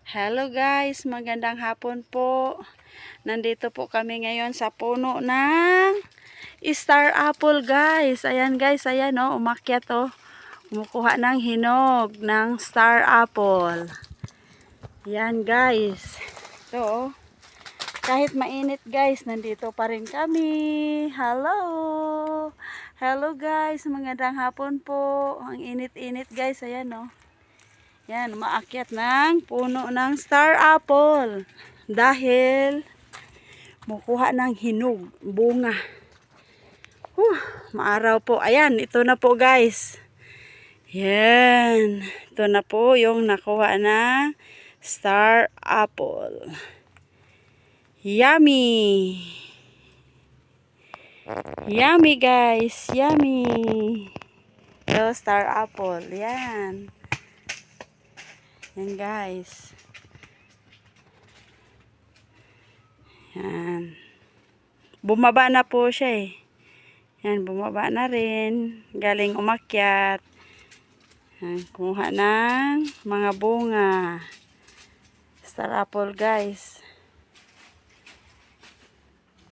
Hello guys, magandang hapon po. Nandito po kami ngayon sa puno ng star apple guys. Ayan guys, ayan oh, umakyat oh. Kumukuha ng hinog ng star apple. Yan guys. Ito oh. Kahit mainit guys, nandito pa rin kami. Hello. Hello guys, magandang hapon po. Ang init-init guys, ayan oh. Yan, umaakyat ng puno ng star apple. Dahil mukuha ng hinog, bunga. Maaraw po. Ayan, ito na po guys. Yan. Ito na po yung nakuha na star apple. Yummy. Yummy guys. Yummy. Ito, star apple. Yan. Yan guys. Yan. Bumaba na po siya eh. Yan, bumaba na rin. Galing umakyat. Yan, kumuha ng mga bunga. Star apple guys.